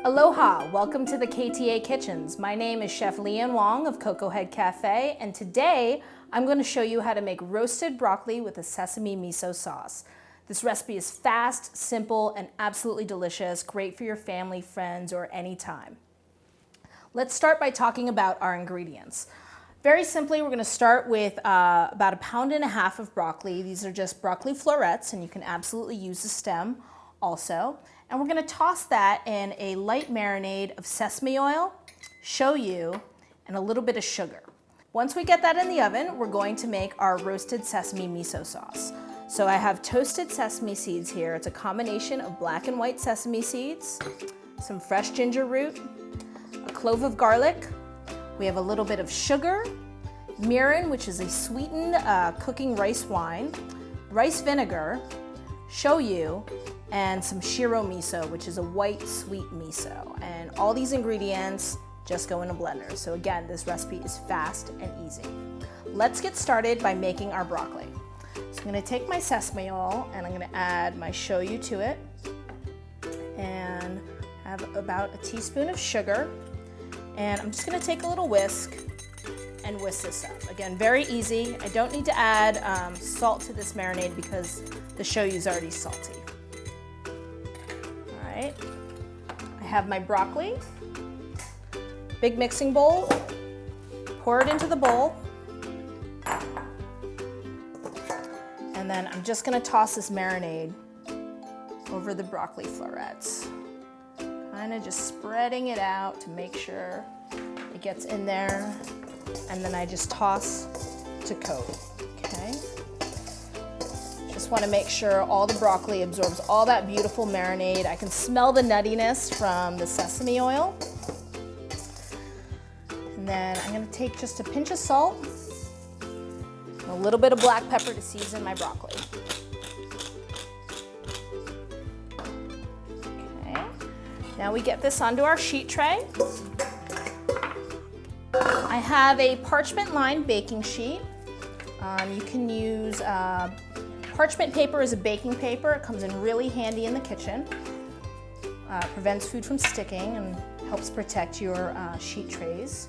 Aloha, welcome to the KTA Kitchens. My name is Chef Leanne Wong of Cocoa Head Cafe, and today I'm going to show you how to make roasted broccoli with a sesame miso sauce. This recipe is fast, simple, and absolutely delicious, great for your family, friends, or anytime. Let's start by talking about our ingredients. Very simply, we're going to start with about 1.5 pounds of broccoli. These are just broccoli florets, and you can absolutely use the stem also. And we're going to toss that in a light marinade of sesame oil, shoyu, and a little bit of sugar. Once we get that in the oven, we're going to make our roasted sesame miso sauce. So I have toasted sesame seeds here. It's a combination of black and white sesame seeds, some fresh ginger root, a clove of garlic. We have a little bit of sugar, mirin, which is a sweetened cooking rice wine, rice vinegar, shoyu, and some shiro miso, which is a white sweet miso. And all these ingredients just go in a blender. So again, this recipe is fast and easy. Let's get started by making our broccoli. So I'm gonna take my sesame oil and I'm gonna add my shoyu to it and have about a teaspoon of sugar. And I'm just gonna take a little whisk and whisk this up. Again, very easy. I don't need to add salt to this marinade because the shoyu is already salty. All right, I have my broccoli, big mixing bowl, pour it into the bowl, and then I'm just gonna toss this marinade over the broccoli florets. Kind of just spreading it out to make sure it gets in there, and then I just toss to coat, okay? Just want to make sure all the broccoli absorbs all that beautiful marinade. I can smell the nuttiness from the sesame oil. And then I'm going to take just a pinch of salt and a little bit of black pepper to season my broccoli. Okay, now we get this onto our sheet tray. I have a parchment-lined baking sheet. You can use parchment paper as a baking paper. It comes in really handy in the kitchen. Prevents food from sticking and helps protect your sheet trays.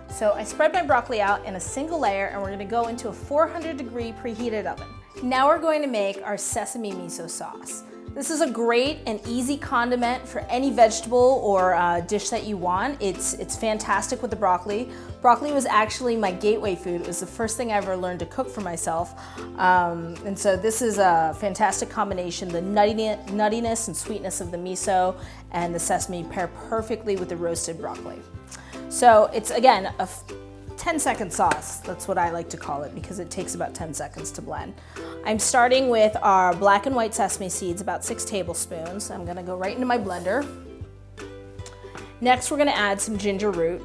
So I spread my broccoli out in a single layer, and we're going to go into a 400-degree preheated oven. Now we're going to make our sesame miso sauce. This is a great and easy condiment for any vegetable or dish that you want. It's fantastic with the broccoli. Broccoli was actually my gateway food. It was the first thing I ever learned to cook for myself. And so this is a fantastic combination. The nuttiness and sweetness of the miso and the sesame pair perfectly with the roasted broccoli. So it's, again, a 10-second sauce. That's what I like to call it because it takes about 10 seconds to blend. I'm starting with our black and white sesame seeds, about 6 tablespoons. I'm gonna go right into my blender. Next, we're gonna add some ginger root.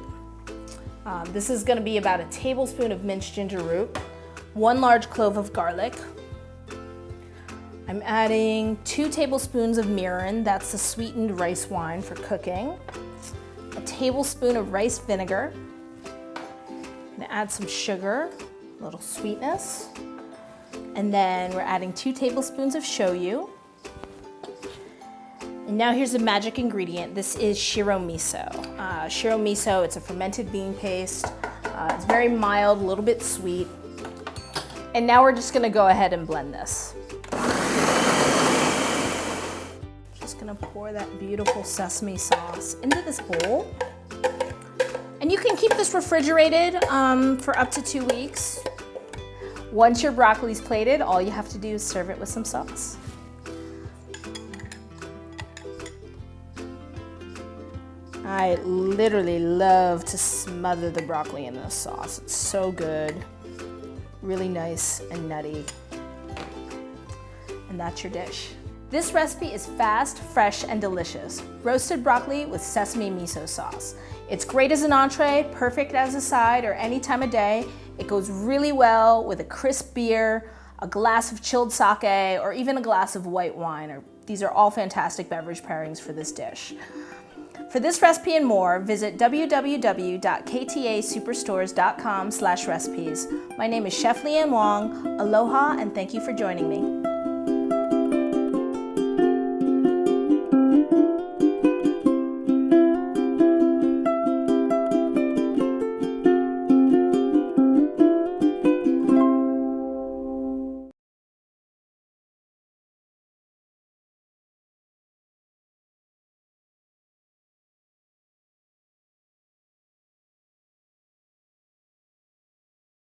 This is gonna be about a tablespoon of minced ginger root, 1 large clove of garlic. I'm adding 2 tablespoons of mirin, that's the sweetened rice wine for cooking, a tablespoon of rice vinegar. I'm gonna add some sugar, a little sweetness, and then we're adding 2 tablespoons of shoyu. And now here's the magic ingredient. This is shiro miso. Shiro miso, it's a fermented bean paste. It's very mild, a little bit sweet. And now we're just gonna go ahead and blend this. Just gonna pour that beautiful sesame sauce into this bowl. And you can keep this refrigerated for up to 2 weeks. Once your broccoli's plated, all you have to do is serve it with some sauce. I literally love to smother the broccoli in this sauce. It's so good, really nice and nutty. And that's your dish. This recipe is fast, fresh, and delicious. Roasted broccoli with sesame miso sauce. It's great as an entree, perfect as a side, or any time of day. It goes really well with a crisp beer, a glass of chilled sake, or even a glass of white wine. These are all fantastic beverage pairings for this dish. For this recipe and more, visit www.ktasuperstores.com/recipes. My name is Chef Leanne Wong. Aloha, and thank you for joining me.